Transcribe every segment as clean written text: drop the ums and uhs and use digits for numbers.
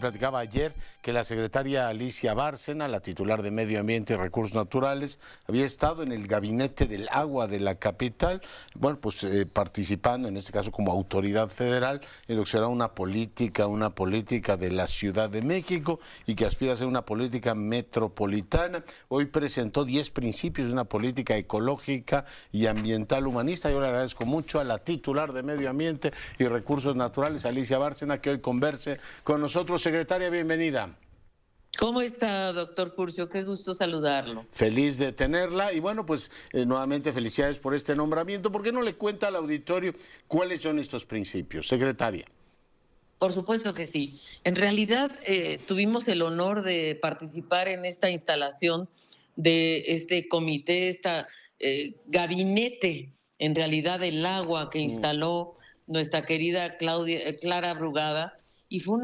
Platicaba ayer que la secretaria Alicia Bárcena, la titular de Medio Ambiente y Recursos Naturales, había estado en el gabinete del agua de la capital, bueno, pues participando en este caso como autoridad federal en lo que será una política de la Ciudad de México y que aspira a ser una política metropolitana. Hoy presentó 10 principios de una política ecológica y ambiental humanista. Yo le agradezco mucho a la titular de Medio Ambiente y Recursos Naturales, Alicia Bárcena, que hoy converse con nosotros. Secretaria, bienvenida. ¿Cómo está, doctor Curcio? Qué gusto saludarlo. Feliz de tenerla y bueno, pues nuevamente felicidades por este nombramiento. ¿Por qué no le cuenta al auditorio cuáles son estos principios, secretaria? Por supuesto que sí. En realidad tuvimos el honor de participar en esta instalación de este comité, gabinete, en realidad del agua que instaló nuestra querida Clara Brugada, y fue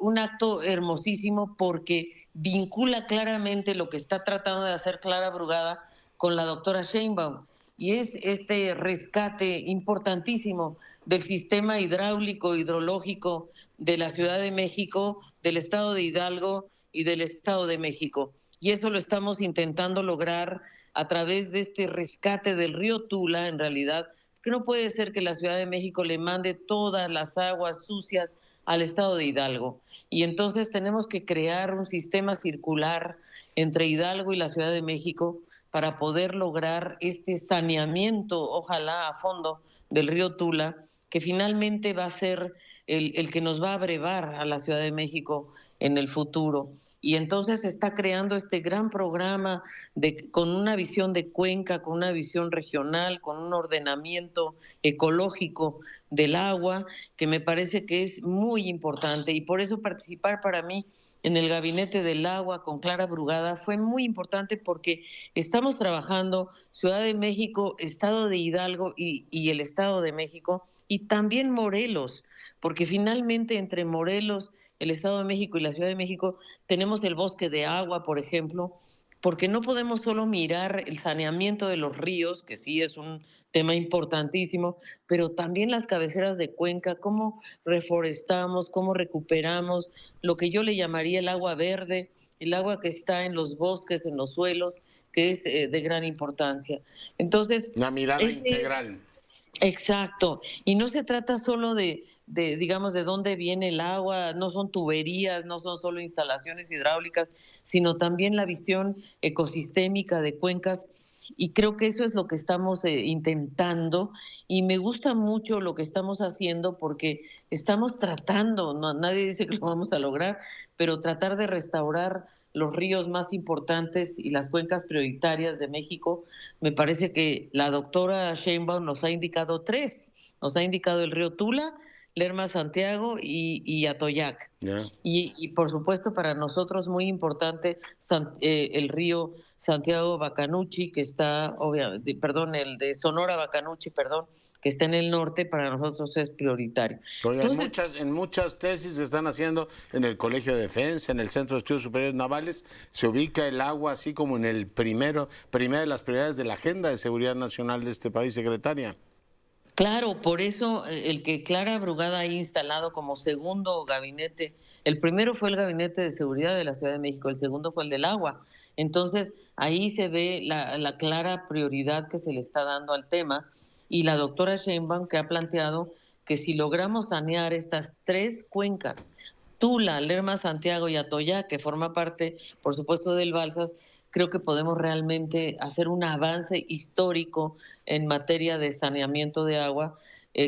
un acto hermosísimo porque vincula claramente lo que está tratando de hacer Clara Brugada con la doctora Sheinbaum. Y es este rescate importantísimo del sistema hidráulico, hidrológico de la Ciudad de México, del Estado de Hidalgo y del Estado de México. Y eso lo estamos intentando lograr a través de este rescate del río Tula, en realidad, que no puede ser que la Ciudad de México le mande todas las aguas sucias al Estado de Hidalgo. Y entonces tenemos que crear un sistema circular entre Hidalgo y la Ciudad de México para poder lograr este saneamiento, ojalá a fondo, del río Tula, que finalmente va a ser el que nos va a brevar a la Ciudad de México en el futuro. Y entonces se está creando este gran programa con una visión de cuenca, con una visión regional, con un ordenamiento ecológico del agua, que me parece que es muy importante. Y por eso participar para mí en el Gabinete del Agua con Clara Brugada fue muy importante porque estamos trabajando Ciudad de México, Estado de Hidalgo y el Estado de México, y también Morelos, porque finalmente entre Morelos, el Estado de México y la Ciudad de México tenemos el bosque de agua, por ejemplo, porque no podemos solo mirar el saneamiento de los ríos, que sí es un tema importantísimo, pero también las cabeceras de cuenca, cómo reforestamos, cómo recuperamos lo que yo le llamaría el agua verde, el agua que está en los bosques, en los suelos, que es de gran importancia. Entonces, Una mirada integral. Exacto, y no se trata solo digamos, de dónde viene el agua, no son tuberías, no son solo instalaciones hidráulicas, sino también la visión ecosistémica de cuencas, y creo que eso es lo que estamos intentando, y me gusta mucho lo que estamos haciendo porque estamos tratando, nadie dice que lo vamos a lograr, pero tratar de restaurar los ríos más importantes y las cuencas prioritarias de México. Me parece que la doctora Sheinbaum nos ha indicado 3. Nos ha indicado el río Tula, Lerma Santiago y Atoyac. Yeah. Y por supuesto para nosotros muy importante el río Santiago Bacanuchi, que está, obviamente, perdón, el de Sonora Bacanuchi, perdón, que está en el norte, para nosotros es prioritario. Oiga, en muchas tesis se están haciendo en el Colegio de Defensa, en el Centro de Estudios Superiores Navales, se ubica el agua así como en el primera de las prioridades de la Agenda de Seguridad Nacional de este país, secretaria. Claro, por eso el que Clara Brugada ha instalado como segundo gabinete, el primero fue el Gabinete de Seguridad de la Ciudad de México, el segundo fue el del agua. Entonces, ahí se ve la clara prioridad que se le está dando al tema, y la doctora Sheinbaum, que ha planteado que si logramos sanear estas 3 cuencas, Tula, Lerma, Santiago y Atoyac, que forma parte, por supuesto, del Balsas, creo que podemos realmente hacer un avance histórico en materia de saneamiento de agua,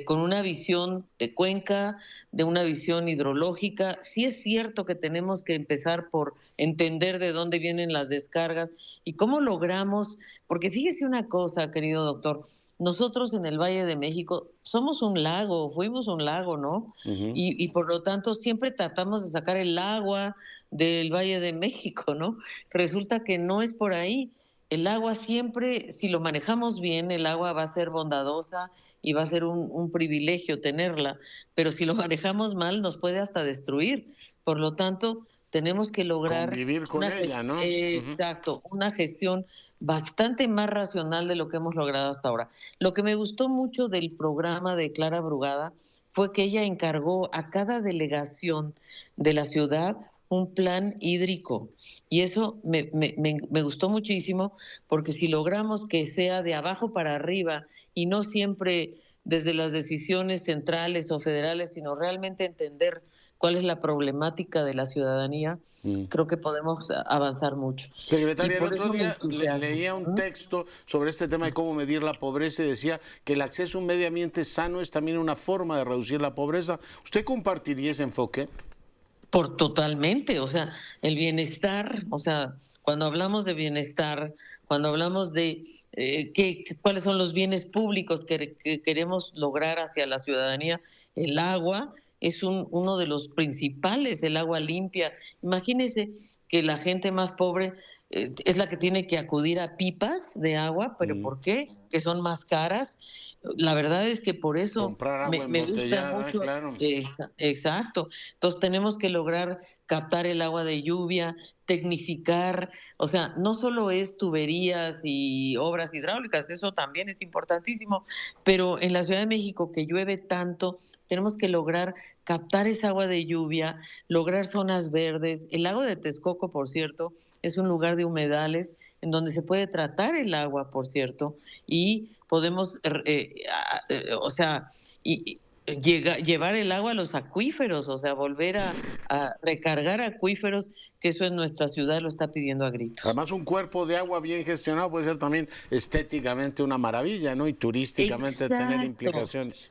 con una visión de cuenca, de una visión hidrológica. Sí es cierto que tenemos que empezar por entender de dónde vienen las descargas y cómo logramos, porque fíjese una cosa, querido doctor, nosotros en el Valle de México somos un lago, fuimos un lago, ¿no? Y por lo tanto siempre tratamos de sacar el agua del Valle de México, ¿no? Resulta que no es por ahí. El agua siempre, si lo manejamos bien, el agua va a ser bondadosa y va a ser un privilegio tenerla, pero si lo manejamos mal nos puede hasta destruir. Por lo tanto, tenemos que lograr convivir con ella, ¿no? Exacto, una gestión bastante más racional de lo que hemos logrado hasta ahora. Lo que me gustó mucho del programa de Clara Brugada fue que ella encargó a cada delegación de la ciudad un plan hídrico. Y eso me gustó muchísimo, porque si logramos que sea de abajo para arriba y no siempre desde las decisiones centrales o federales, sino realmente entender cuál es la problemática de la ciudadanía, Mm. creo que podemos avanzar mucho. Y Secretaria, el por otro eso me día entusiasma. leía un texto sobre este tema de cómo medir la pobreza y decía que el acceso a un medio ambiente sano es también una forma de reducir la pobreza. ¿Usted compartiría ese enfoque? Por totalmente, o sea, el bienestar, o sea, cuando hablamos de bienestar, cuando hablamos de cuáles son los bienes públicos que queremos lograr hacia la ciudadanía, el agua es uno de los principales, el agua limpia. Imagínese que la gente más pobre es la que tiene que acudir a pipas de agua, pero Mm. ¿por qué? Que son más caras. La verdad es que por eso Comprar agua me gusta embotellada, mucho. claro. Exacto. Entonces tenemos que lograr captar el agua de lluvia, tecnificar, o sea, no solo es tuberías y obras hidráulicas, eso también es importantísimo, pero en la Ciudad de México, que llueve tanto, tenemos que lograr captar esa agua de lluvia, lograr zonas verdes. El lago de Texcoco, por cierto, es un lugar de humedales en donde se puede tratar el agua, por cierto, y podemos, o sea, y, llevar el agua a los acuíferos, o sea, volver a recargar acuíferos, que eso en nuestra ciudad lo está pidiendo a gritos. Además, un cuerpo de agua bien gestionado puede ser también estéticamente una maravilla, ¿no? Y turísticamente tener Exacto. implicaciones.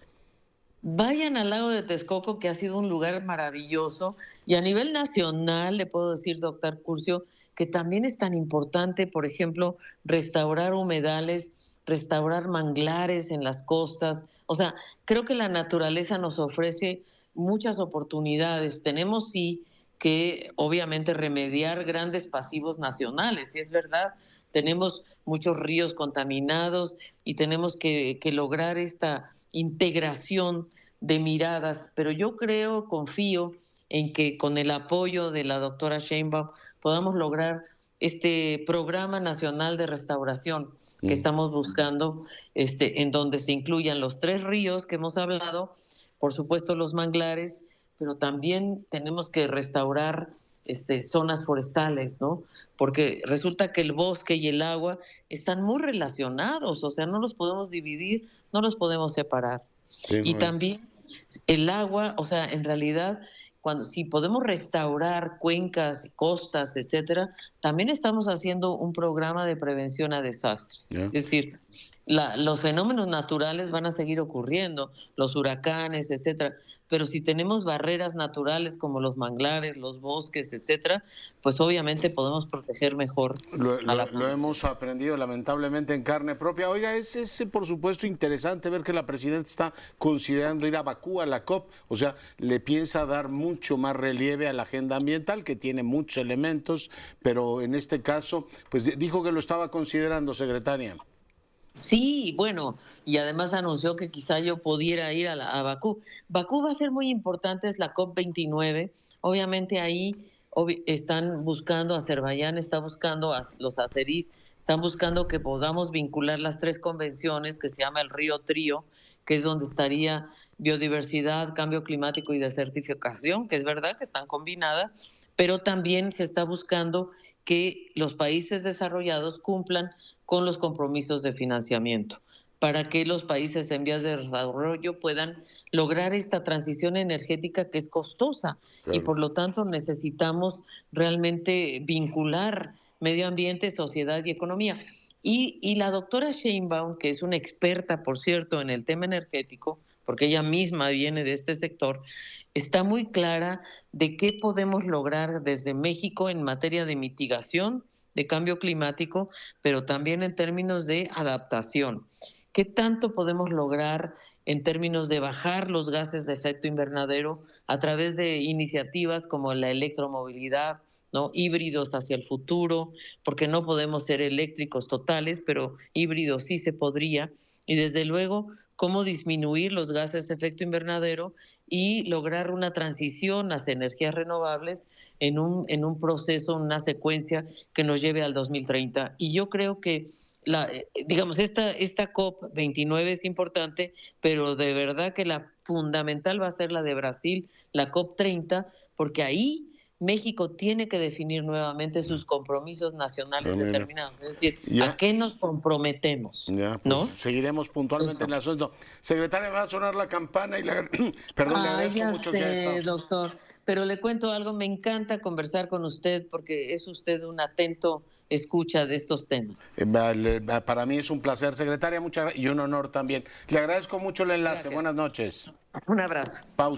Vayan al lago de Texcoco, que ha sido un lugar maravilloso, y a nivel nacional le puedo decir, doctor Curcio, que también es tan importante, por ejemplo, restaurar humedales, restaurar manglares en las costas. O sea, creo que la naturaleza nos ofrece muchas oportunidades. Tenemos sí que obviamente remediar grandes pasivos nacionales, y es verdad, tenemos muchos ríos contaminados y tenemos que lograr esta integración de miradas, pero yo creo, confío en que con el apoyo de la doctora Sheinbaum podamos lograr este programa nacional de restauración que Mm. estamos buscando, en donde se incluyan los 3 ríos que hemos hablado, por supuesto los manglares, pero también tenemos que restaurar zonas forestales, ¿no? Porque resulta que el bosque y el agua están muy relacionados, o sea, no los podemos dividir, no los podemos separar. Sí, Y muy bien. también el agua, o sea, en realidad, si podemos restaurar cuencas, costas, etcétera, también estamos haciendo un programa de prevención a desastres. Ya. Es decir, los fenómenos naturales van a seguir ocurriendo, los huracanes, etcétera, pero si tenemos barreras naturales como los manglares, los bosques, etcétera, pues obviamente podemos proteger mejor a la Lo población. hemos aprendido lamentablemente en carne propia. Oiga, es por supuesto interesante ver que la presidenta está considerando ir a Bakú, a la COP, o sea, le piensa dar mucho más relieve a la agenda ambiental, que tiene muchos elementos, pero en este caso, pues dijo que lo estaba considerando, secretaria. Sí, bueno, y además anunció que quizá yo pudiera ir a Bakú. Bakú va a ser muy importante, es la COP29. Obviamente ahí están buscando, Azerbaiyán está buscando, los azeríes están buscando que podamos vincular las 3 convenciones que se llama el Río Trío, que es donde estaría biodiversidad, cambio climático y desertificación, que es verdad que están combinadas, pero también se está buscando que los países desarrollados cumplan con los compromisos de financiamiento para que los países en vías de desarrollo puedan lograr esta transición energética que es costosa y Claro. por lo tanto necesitamos realmente vincular medio ambiente, sociedad y economía. Y la doctora Sheinbaum, que es una experta, por cierto, en el tema energético, porque ella misma viene de este sector, está muy clara de qué podemos lograr desde México en materia de mitigación de cambio climático, pero también en términos de adaptación. ¿Qué tanto podemos lograr en términos de bajar los gases de efecto invernadero a través de iniciativas como la electromovilidad, ¿no? Híbridos hacia el futuro, porque no podemos ser eléctricos totales, pero híbridos sí se podría, y desde luego cómo disminuir los gases de efecto invernadero y lograr una transición hacia energías renovables en un proceso, una secuencia que nos lleve al 2030. Y yo creo que digamos, esta COP29 es importante, pero de verdad que la fundamental va a ser la de Brasil, la COP30, porque ahí México tiene que definir nuevamente sus compromisos nacionales determinados. Es decir, ¿a qué nos comprometemos? Ya, pues ¿no? seguiremos puntualmente en el asunto. Secretaria, va a sonar la campana y perdón, le agradezco mucho que haya estado. Doctor, pero le cuento algo, me encanta conversar con usted porque es usted un atento escucha de estos temas. Para mí es un placer, secretaria, muchas gracias y un honor también. Le agradezco mucho el enlace. Gracias. Buenas noches. Un abrazo. Pausa.